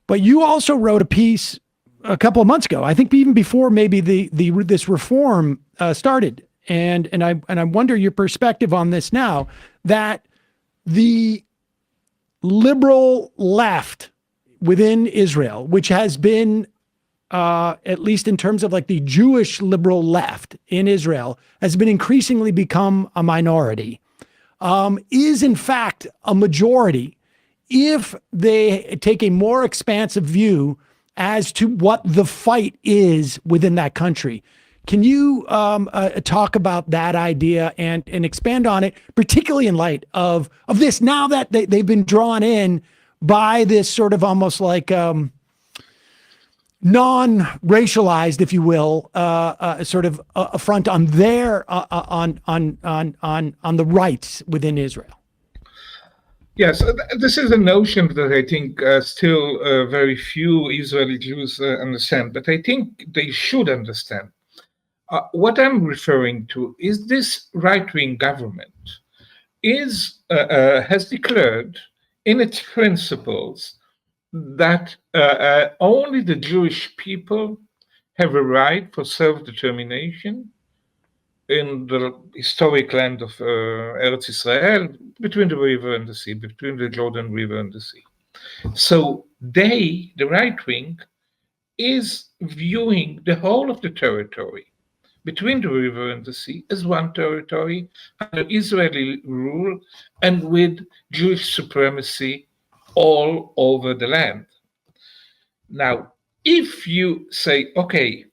But you also wrote a piece a couple of months ago, I think even before maybe this reform started, and I wonder your perspective on this now, that the liberal left within Israel, which has been at least in terms of like the Jewish liberal left in Israel, has been increasingly become a minority, is in fact a majority if they take a more expansive view as to what the fight is within that country. Can you talk about that idea and expand on it, particularly in light of this, now that they've been drawn in by this sort of almost like non-racialized, if you will, sort of a front on their on the rights within Israel? Yes, this is a notion that I think still very few Israeli Jews understand, but I think they should understand. What I'm referring to is this right-wing government has declared in its principles that only the Jewish people have a right for self-determination in the historic land of Eretz Israel, between the river and the sea, between the Jordan River and the sea. So the right wing, is viewing the whole of the territory between the river and the sea as one territory under Israeli rule and with Jewish supremacy all over the land. Now, if you say, okay,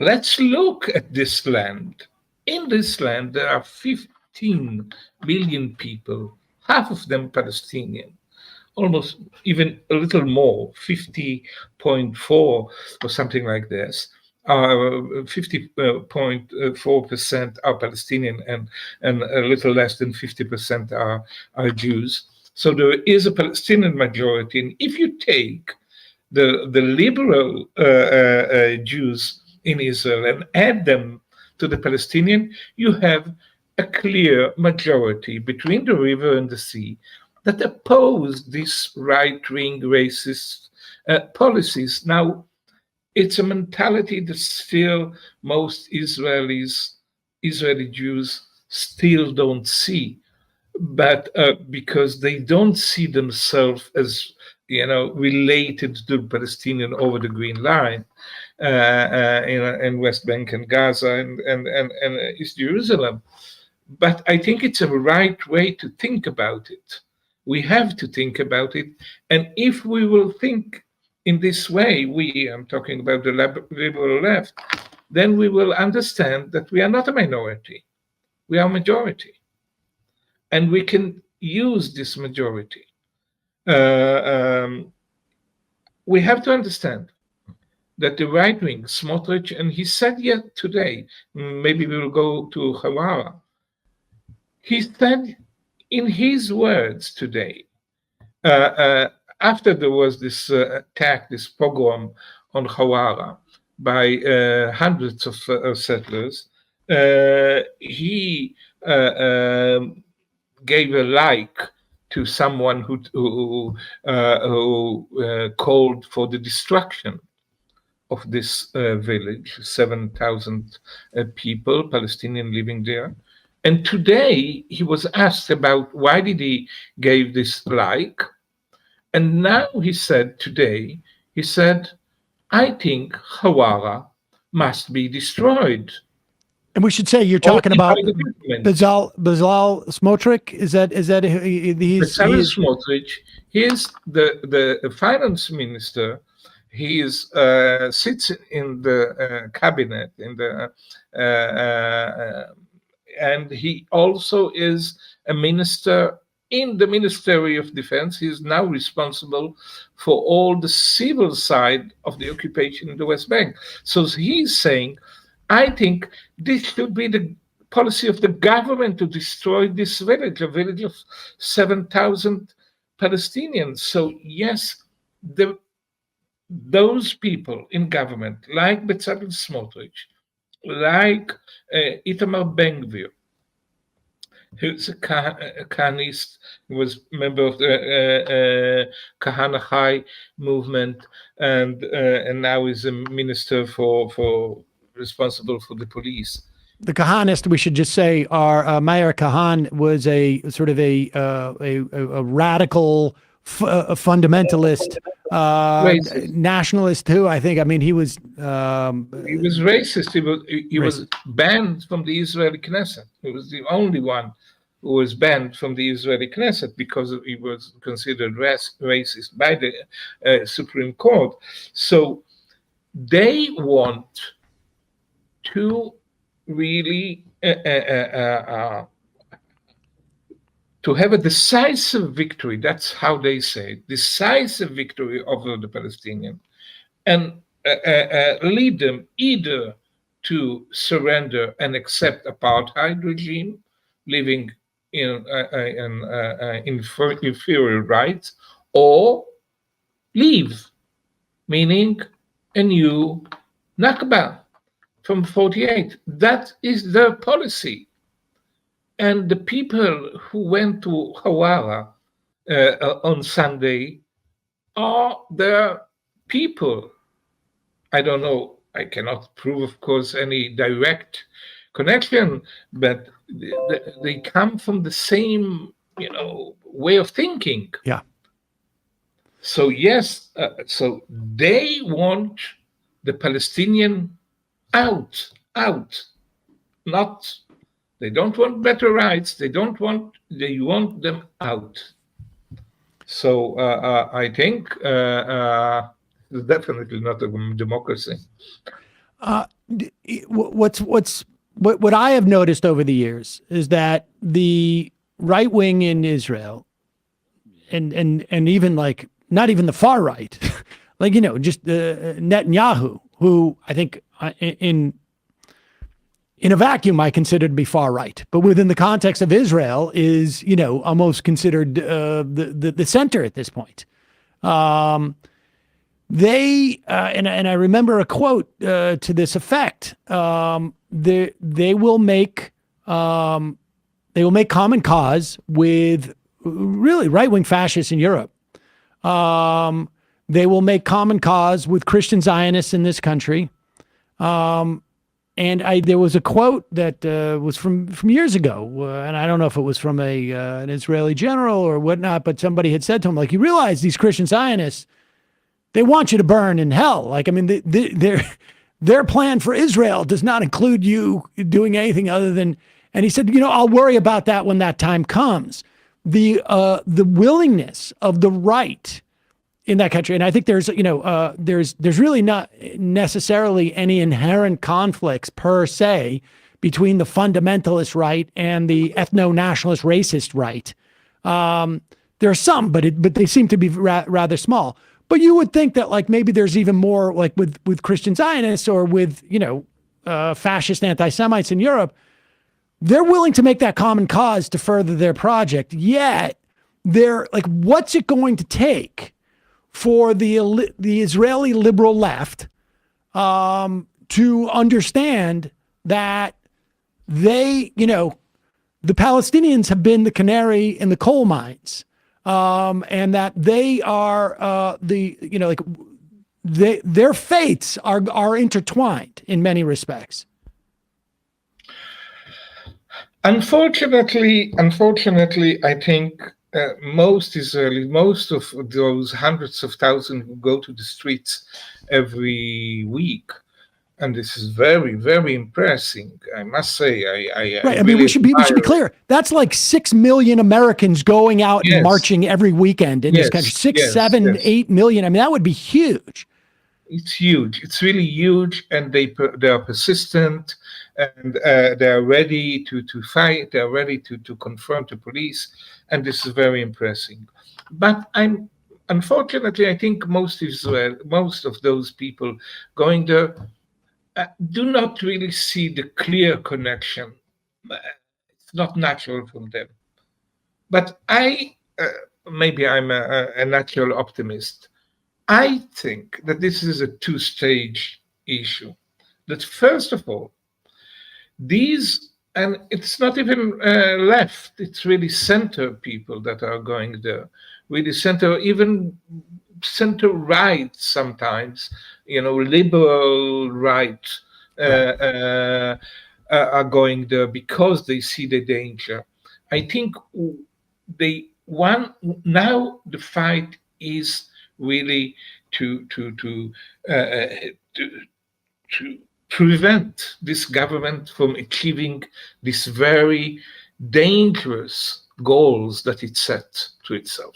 let's look at this land. In this land, there are 15 million people, half of them Palestinian, almost even a little more, 50.4 or something like this. 50.4% are Palestinian and a little less than 50% are Jews. So there is a Palestinian majority. And if you take the liberal Jews in Israel and add them to the Palestinian, you have a clear majority between the river and the sea that oppose these right-wing racist policies. Now, it's a mentality that still most Israeli Jews still don't see, but because they don't see themselves as related to the Palestinian over the Green Line in West Bank and Gaza and East Jerusalem. But I think it's a right way to think about it. We have to think about it. And if we will think in this way, I'm talking about the liberal left, then we will understand that we are not a minority. We are a majority. And we can use this majority. We have to understand that the right wing, Smotrich, and he said yet today, maybe we will go to Hawara, he said in his words today, after there was this attack, this pogrom on Hawara by hundreds of settlers, he gave a like to someone who called for the destruction of this village, 7,000 people, Palestinian living there. And today he was asked about why did he give this like. And now he said today, I think Hawara must be destroyed. And we should say you're talking about Bezalel Smotrich. Is that Bezalel Smotrich? He is the finance minister. He sits in the cabinet and he also is a minister in the Ministry of Defense. He is now responsible for all the civil side of the occupation in the West Bank. So he's saying, I think this should be the policy of the government to destroy this village, a village of 7,000 Palestinians. So yes, those people in government, like Bezalel Smotrich, like Itamar Ben-Gvir, He was a Kahanist. He was a member of the Kahana High movement, and now is a minister for responsible for the police. The Kahanist, we should just say, our Meir Kahan was a sort of a radical fundamentalist, nationalist too. I think. I mean, he was racist. He was banned from the Israeli Knesset. He was the only one who was banned from the Israeli Knesset because he was considered racist by the Supreme Court. So they want to really to have a decisive victory. That's how they say it, decisive victory over the Palestinians, and lead them either to surrender and accept apartheid regime, living in inferior rights, or leave, meaning a new Nakba from 48. That is their policy. And the people who went to Hawara on Sunday are their people. I don't know, I cannot prove, of course, any direct connection, but they come from the same, way of thinking. Yeah. So yes, so they want the Palestinian out, not. They don't want better rights. They want them out. So I think it's definitely not a democracy. What I have noticed over the years is that the right wing in Israel, and even like not even the far right, like just Netanyahu, who I think in a vacuum, I consider to be far right, but within the context of Israel is, almost considered the center at this point. They and I remember a quote to this effect. They will make common cause with really right-wing fascists in Europe. They will make common cause with Christian Zionists in this country. And there was a quote that was from years ago, and I don't know if it was from an Israeli general or whatnot, but somebody had said to him, like, you realize these Christian Zionists, they want you to burn in hell. Like, I mean, their plan for Israel does not include you doing anything other than, and he said, I'll worry about that when that time comes. The willingness of the right in that country. And I think there's really not necessarily any inherent conflicts per se between the fundamentalist right and the ethno-nationalist racist right. There are some, but they seem to be rather small. But you would think that like maybe there's even more like with Christian Zionists or with, fascist anti-Semites in Europe. They're willing to make that common cause to further their project. Yet they're like, what's it going to take for the Israeli liberal left to understand that the Palestinians have been the canary in the coal mines, and that they are their fates are intertwined in many respects. Unfortunately, I think most of those hundreds of thousands who go to the streets every week, and this is very, very impressive, I must say. Right. I mean, we should be clear. That's like 6 million Americans going out and marching every weekend in this country. 6, 7, 8 million. I mean, that would be huge. It's huge. It's really huge, and they are persistent, and they are ready to fight. They are ready to confront the police, and this is very impressive. But unfortunately, I think most of those people going there do not really see the clear connection. It's not natural from them. But maybe I'm a natural optimist. I think that this is a two-stage issue. That first of all, these and it's not even left. It's really center people that are going there. Really center, even center right sometimes. Liberal right are going there because they see the danger. I think now the fight is really uh, to to prevent this government from achieving these very dangerous goals that it set to itself.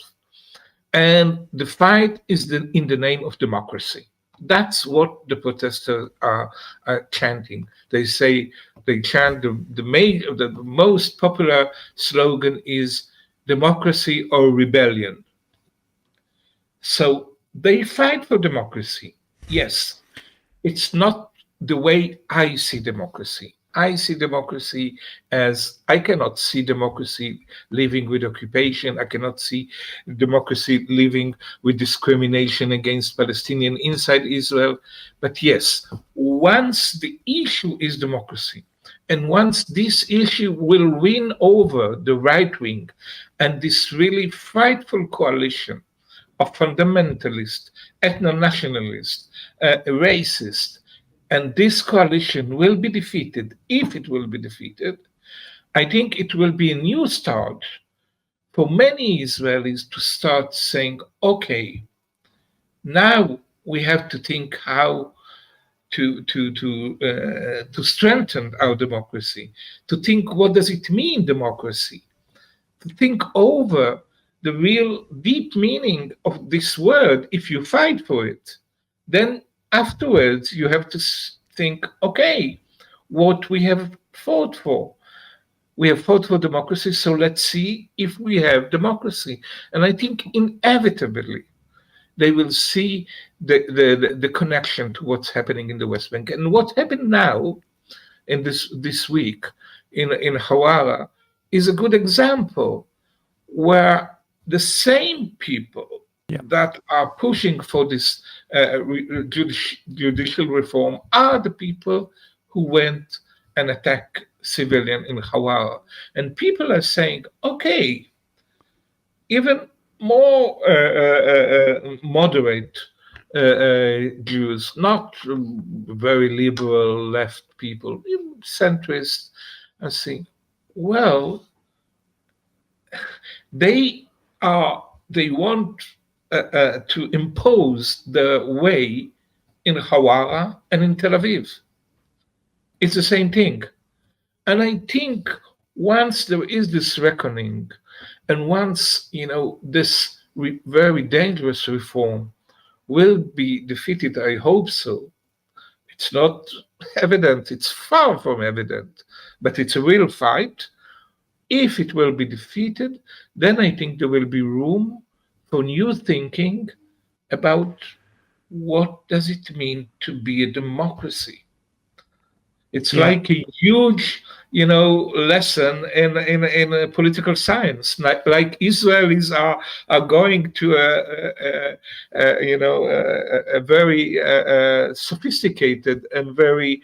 And the fight is in the name of democracy. That's what the protesters are chanting. They chant the most popular slogan is democracy or rebellion. So they fight for democracy. Yes, it's not the way I see democracy. I see democracy as I cannot see democracy living with occupation. I cannot see democracy living with discrimination against Palestinians inside Israel. But yes, once the issue is democracy, and once this issue will win over the right wing and this really frightful coalition of fundamentalists, ethno-nationalists, racists, and this coalition will be defeated. If it will be defeated, I think it will be a new start for many Israelis to start saying, okay, now we have to think how to strengthen our democracy, to think what does it mean democracy, to think over the real deep meaning of this word. If you fight for it, then afterwards you have to think, okay, what we have fought for. We have fought for democracy, so let's see if we have democracy. And I think inevitably they will see the connection to what's happening in the West Bank. And what happened now in this week in Hawara is a good example where the same people that are pushing for this judicial reform are the people who went and attacked civilian in Hawara. And people are saying, okay, even more moderate Jews, not very liberal left people, even centrists, are saying, well, they want to impose the way in Hawara and in Tel Aviv. It's the same thing. And I think once there is this reckoning, and once this very dangerous reform will be defeated, I hope so. It's not evident, it's far from evident, but it's a real fight. If it will be defeated, then I think there will be room for new thinking about what does it mean to be a democracy. It's like a huge, lesson in political science. Like Israelis are going to a very sophisticated and very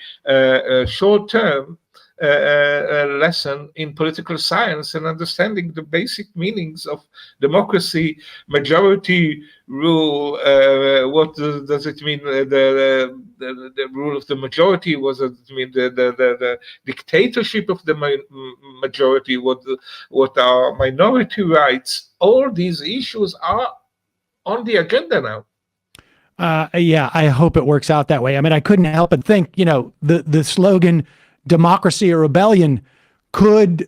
short-term lesson in political science and understanding the basic meanings of democracy, majority rule. What does it mean? The rule of the majority. What does it mean? The dictatorship of the majority. What are minority rights? All these issues are on the agenda now. I hope it works out that way. I mean, I couldn't help but think, the slogan democracy or rebellion could,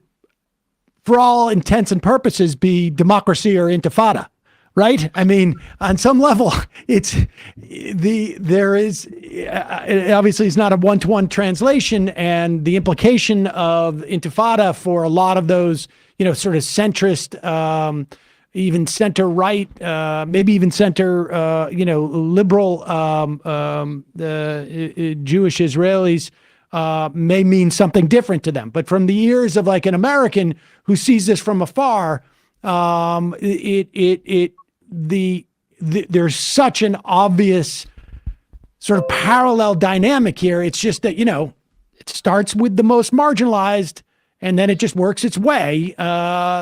for all intents and purposes, be democracy or intifada, right? I mean, on some level, it obviously is not a one-to-one translation, and the implication of intifada for a lot of those, sort of centrist, even center right, maybe even center, liberal Jewish Israelis, may mean something different to them. But from the ears of like an American who sees this from afar, there's such an obvious sort of parallel dynamic here. It's just that, it starts with the most marginalized and then it just works its way,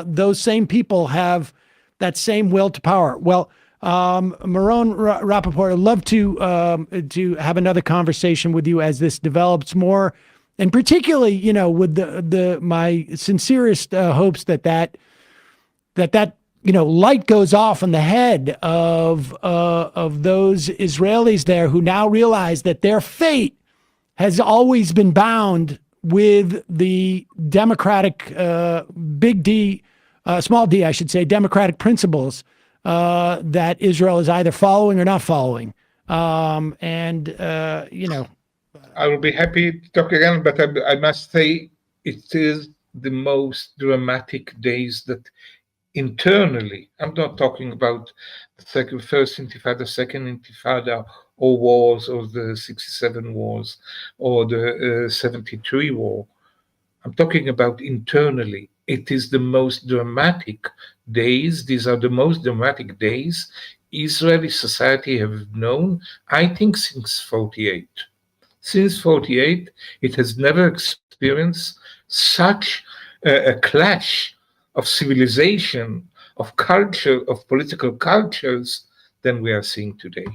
those same people have that same will to power. Well, Meron Rapoport, I'd love to have another conversation with you as this develops more, and particularly, with my sincerest hopes that light goes off on the head of those Israelis there who now realize that their fate has always been bound with the democratic big D, small d, I should say, democratic principles that Israel is either following or not following. I will be happy to talk again, but I must say it is the most dramatic days that internally, I'm not talking about the first Intifada, second Intifada, or wars, or the 67 wars, or the 73 war. I'm talking about internally. It is the most dramatic days. These are the most dramatic days Israeli society have known, I think, since 48. Since 48, it has never experienced such a clash of civilization, of culture, of political cultures than we are seeing today.